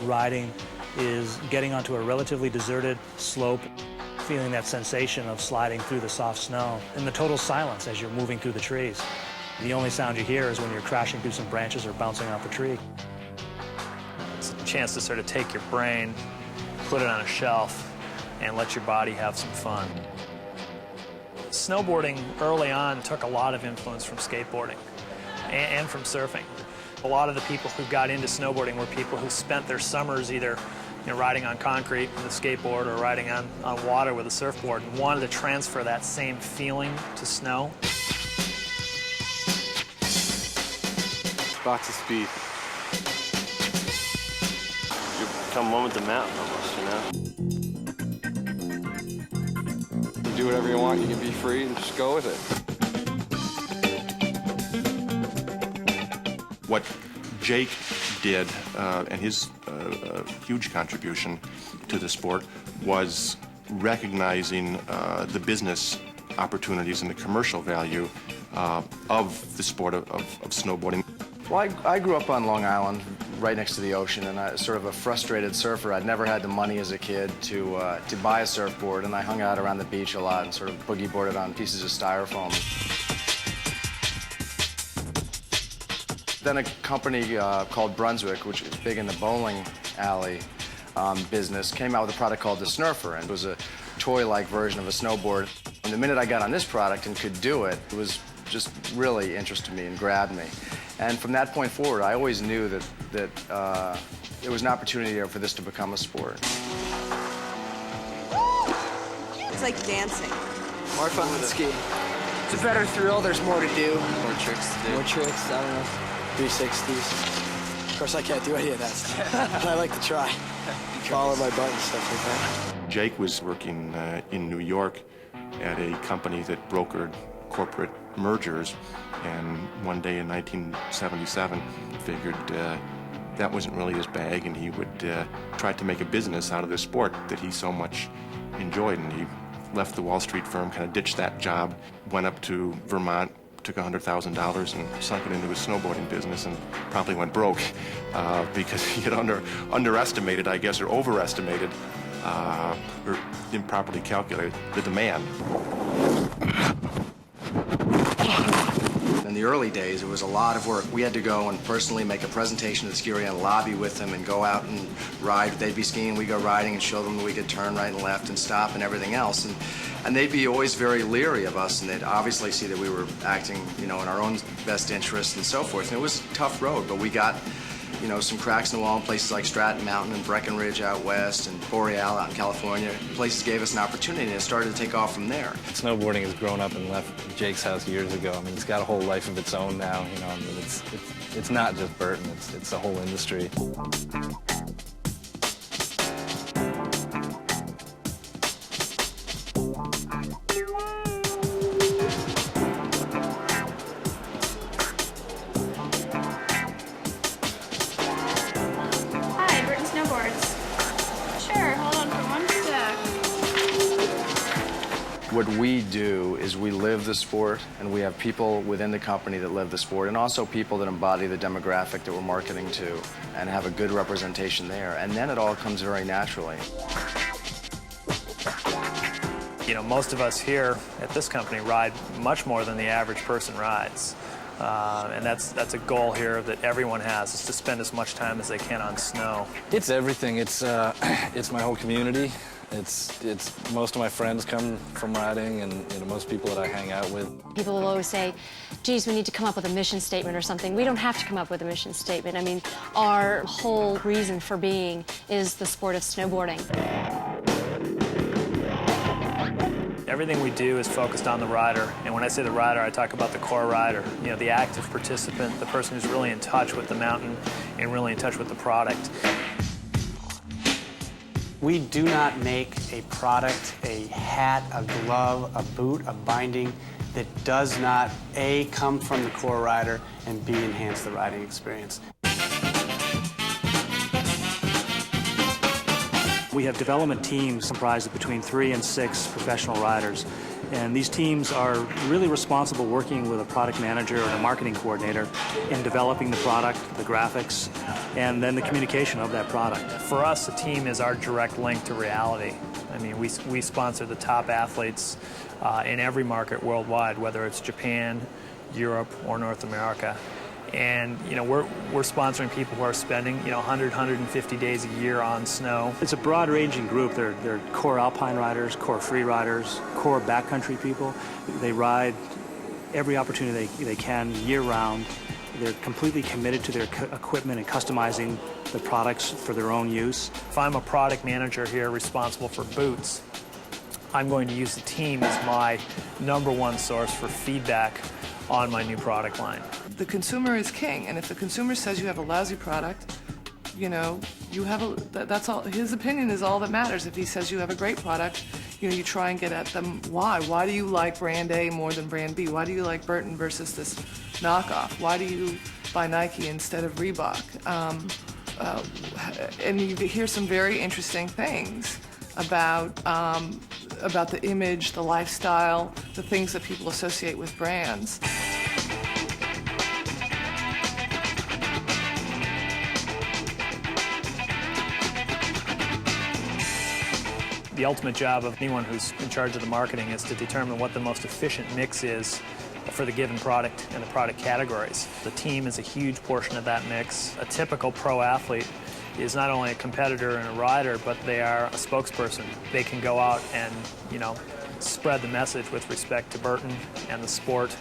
Riding is getting onto a relatively deserted slope, feeling that sensation of sliding through the soft snow, and the total silence as you're moving through the trees. The only sound you hear is when you're crashing through some branches or bouncing off a tree. It's a chance to sort of take your brain, put it on a shelf, and let your body have some fun. Snowboarding early on took a lot of influence from skateboarding and from surfing. A lot of the people who got into snowboarding were people who spent their summers either riding on concrete with a skateboard or riding on water with a surfboard and wanted to transfer that same feeling to snow. Lots of speed. You become one with the mountain almost, You can do whatever you want. You can be free and just go with it. What Jake did, and his huge contribution to the sport, was recognizing the business opportunities and the commercial value of the sport of snowboarding. Well, I grew up on Long Island, right next to the ocean, and I was sort of a frustrated surfer. I'd never had the money as a kid to buy a surfboard, and I hung out around the beach a lot and sort of boogie boarded on pieces of styrofoam. Then a company called Brunswick, which is big in the bowling alley business, came out with a product called the Snurfer, and it was a toy-like version of a snowboard. And the minute I got on this product and could do it, it was just really interested me and grabbed me. And from that point forward, I always knew that there was an opportunity there for this to become a sport. It's like dancing. More fun than skiing. It's a better thrill, there's more to do. More tricks to do. More tricks, I don't know, 360s. Of course, I can't do any of that stuff, but I like to try. Follow my butt and stuff like that. Jake was working in New York at a company that brokered corporate mergers, and one day in 1977 figured that wasn't really his bag, and he would try to make a business out of this sport that he so much enjoyed. And he left the Wall Street firm, kind of ditched that job, went up to Vermont, took $100,000 and sunk it into his snowboarding business, and promptly went broke because he had underestimated, I guess, or overestimated, or improperly calculated the demand. In the early days, it was a lot of work. We had to go and personally make a presentation to the ski area and lobby with them and go out and ride. They'd be skiing, we'd go riding and show them that we could turn right and left and stop and everything else. And they'd be always very leery of us, and they'd obviously see that we were acting, in our own best interest and so forth. And it was a tough road, but we got, some cracks in the wall in places like Stratton Mountain and Breckenridge out west and Boreal out in California. Places gave us an opportunity, and it started to take off from there. Snowboarding has grown up and left Jake's house years ago. I mean, it's got a whole life of its own now, it's not just Burton, it's a whole industry. Hi, Burton Snowboards. Sure, hold on for one sec. What we do is we live the sport, and we have people within the company that live the sport, and also people that embody the demographic that we're marketing to and have a good representation there. And then it all comes very naturally. Most of us here at this company ride much more than the average person rides. And that's a goal here that everyone has, is to spend as much time as they can on snow. It's everything. It's my whole community. It's most of my friends come from riding, and most people that I hang out with. People will always say, geez, we need to come up with a mission statement or something. We don't have to come up with a mission statement. I mean, our whole reason for being is the sport of snowboarding. Everything we do is focused on the rider, and when I say the rider, I talk about the core rider, the active participant, the person who's really in touch with the mountain and really in touch with the product. We do not make a product, a hat, a glove, a boot, a binding that does not, A, come from the core rider, and B, enhance the riding experience. We have development teams comprised of between 3 and 6 professional riders, And these teams are really responsible working with a product manager and a marketing coordinator in developing the product, the graphics, and then the communication of that product. For us, the team is our direct link to reality. I mean, we sponsor the top athletes in every market worldwide, whether it's Japan, Europe, or North America. And, you know, we're sponsoring people who are spending, 100, 150 days a year on snow. It's a broad-ranging group. They're core alpine riders, core free riders, core backcountry people. They ride every opportunity they can year-round. They're completely committed to their equipment and customizing the products for their own use. If I'm a product manager here responsible for boots, I'm going to use the team as my #1 source for feedback on my new product line. The consumer is king, and if the consumer says you have a lousy product, you have that's all. His opinion is all that matters. If he says you have a great product, you try and get at them. Why? Why do you like brand A more than brand B? Why do you like Burton versus this knockoff? Why do you buy Nike instead of Reebok? And you hear some very interesting things about the image, the lifestyle, the things that people associate with brands. The ultimate job of anyone who's in charge of the marketing is to determine what the most efficient mix is for the given product and the product categories. The team is a huge portion of that mix. A typical pro athlete is not only a competitor and a rider, but they are a spokesperson. They can go out and, spread the message with respect to Burton and the sport.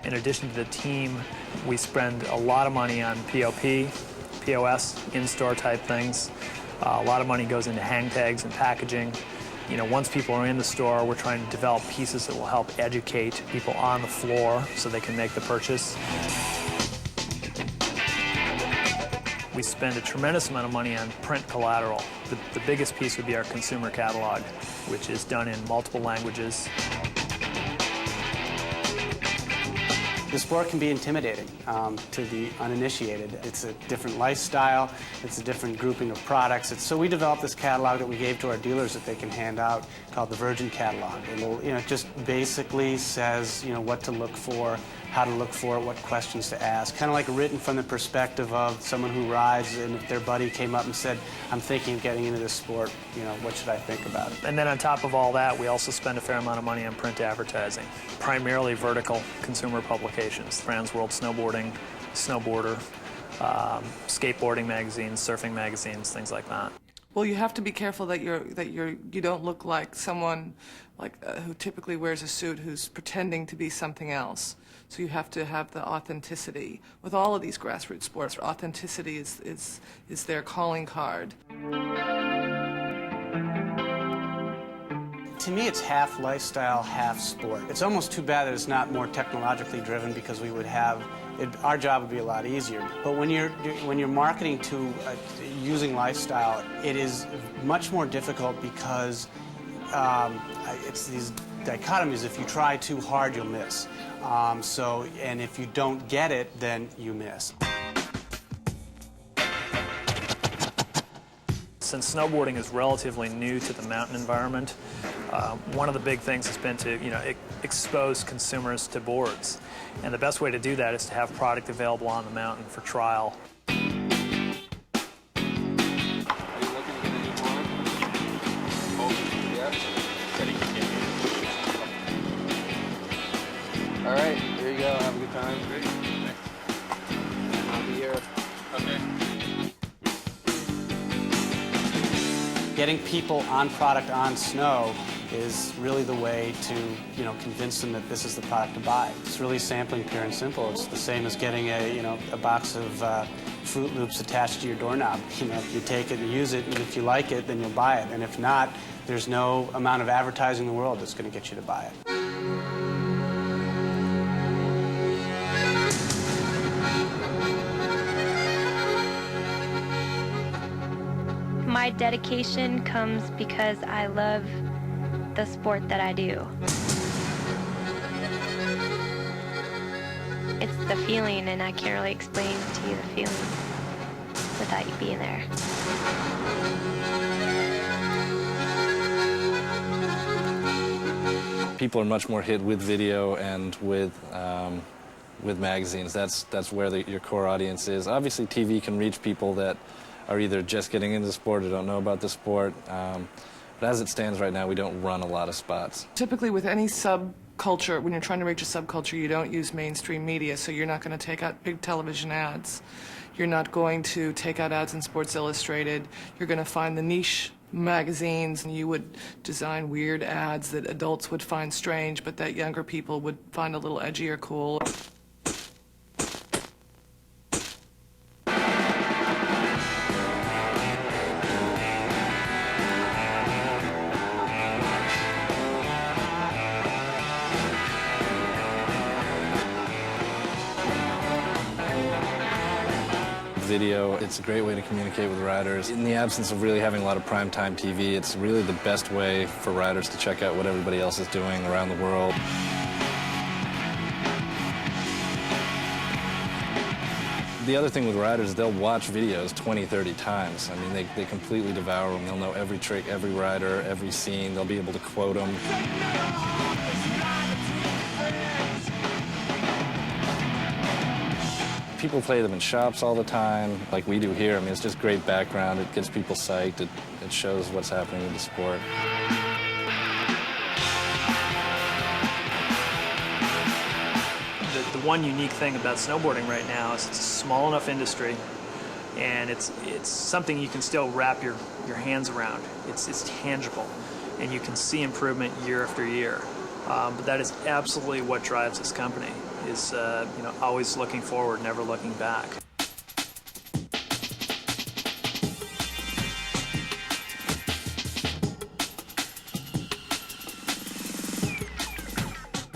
In addition to the team, we spend a lot of money on POP, POS, in-store type things. A lot of money goes into hang tags and packaging. Once people are in the store, we're trying to develop pieces that will help educate people on the floor so they can make the purchase. We spend a tremendous amount of money on print collateral. The biggest piece would be our consumer catalog, which is done in multiple languages. The sport can be intimidating to the uninitiated. It's a different lifestyle, it's a different grouping of products. So we developed this catalog that we gave to our dealers that they can hand out called the Virgin Catalog. It just basically says what to look for, how to look for it, what questions to ask. Kind of like written from the perspective of someone who rides, and if their buddy came up and said, I'm thinking of getting into this sport, what should I think about it? And then on top of all that, we also spend a fair amount of money on print advertising, primarily vertical consumer publications, Trans World Snowboarding, Snowboarder, skateboarding magazines, surfing magazines, things like that. Well, you have to be careful that you don't look like someone who typically wears a suit who's pretending to be something else. So you have to have the authenticity. With all of these grassroots sports, authenticity is their calling card. To me, it's half lifestyle, half sport. It's almost too bad that it's not more technologically driven, because we would have our job would be a lot easier. But when you're marketing to using lifestyle, it is much more difficult because it's these dichotomies. If you try too hard, you'll miss. And if you don't get it, then you miss. Since snowboarding is relatively new to the mountain environment, one of the big things has been to expose consumers to boards. And the best way to do that is to have product available on the mountain for trial. All right, here you go. Have a good time. Ready? I'll be here. Okay. Getting people on product on snow is really the way to, convince them that this is the product to buy. It's really sampling, pure and simple. It's the same as getting a box of Fruit Loops attached to your doorknob. You take it and use it, and if you like it, then you'll buy it. And if not, there's no amount of advertising in the world that's going to get you to buy it. My dedication comes because I love the sport that I do. It's the feeling, and I can't really explain to you the feeling without you being there. People are much more hit with video and with magazines. That's where your core audience is. Obviously, TV can reach people that are either just getting into the sport or don't know about the sport. But as it stands right now, we don't run a lot of spots. Typically with any subculture, when you're trying to reach a subculture, you don't use mainstream media, so you're not going to take out big television ads. You're not going to take out ads in Sports Illustrated. You're going to find the niche magazines, and you would design weird ads that adults would find strange, but that younger people would find a little edgy or cool. Video, it's a great way to communicate with riders. In the absence of really having a lot of primetime TV, it's really the best way for riders to check out what everybody else is doing around the world. The other thing with riders is they'll watch videos 20, 30 times. I mean, they completely devour them. They'll know every trick, every rider, every scene. They'll be able to quote them. People play them in shops all the time, like we do here. I mean, it's just great background. It gets people psyched. It shows what's happening in the sport. The one unique thing about snowboarding right now is it's a small enough industry, and it's something you can still wrap your hands around. It's tangible, and you can see improvement year after year. But that is absolutely what drives this company. Is always looking forward, never looking back.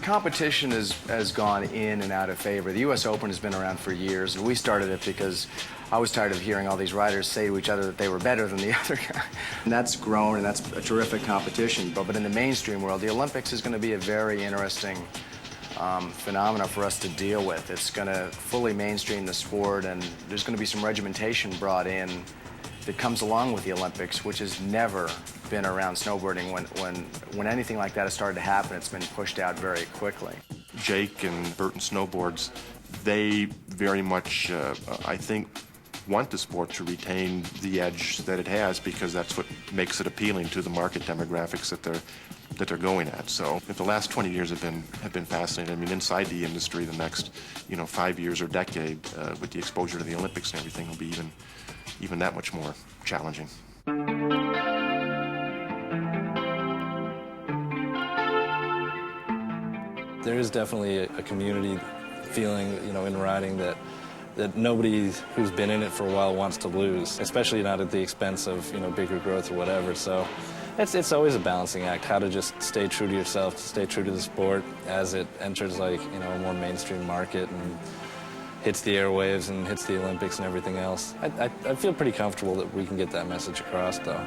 Competition has gone in and out of favor. The U.S. Open has been around for years, and we started it because I was tired of hearing all these riders say to each other that they were better than the other guy. And that's grown, and that's a terrific competition. But in the mainstream world, the Olympics is going to be a very interesting phenomena for us to deal with. It's going to fully mainstream the sport, and there's going to be some regimentation brought in that comes along with the Olympics, which has never been around snowboarding. When anything like that has started to happen, it's been pushed out very quickly. Jake and Burton Snowboards, they very much, I think, want the sport to retain the edge that it has, because that's what makes it appealing to the market demographics that they're going at. So if the last 20 years have been fascinating. I mean, inside the industry, the next 5 years or decade, with the exposure to the Olympics and everything, will be even that much more challenging. There is definitely a community feeling, in riding that nobody who's been in it for a while wants to lose, especially not at the expense of, bigger growth or whatever. So it's always a balancing act, how to just stay true to yourself, to stay true to the sport as it enters a more mainstream market and hits the airwaves and hits the Olympics and everything else. I feel pretty comfortable that we can get that message across, though.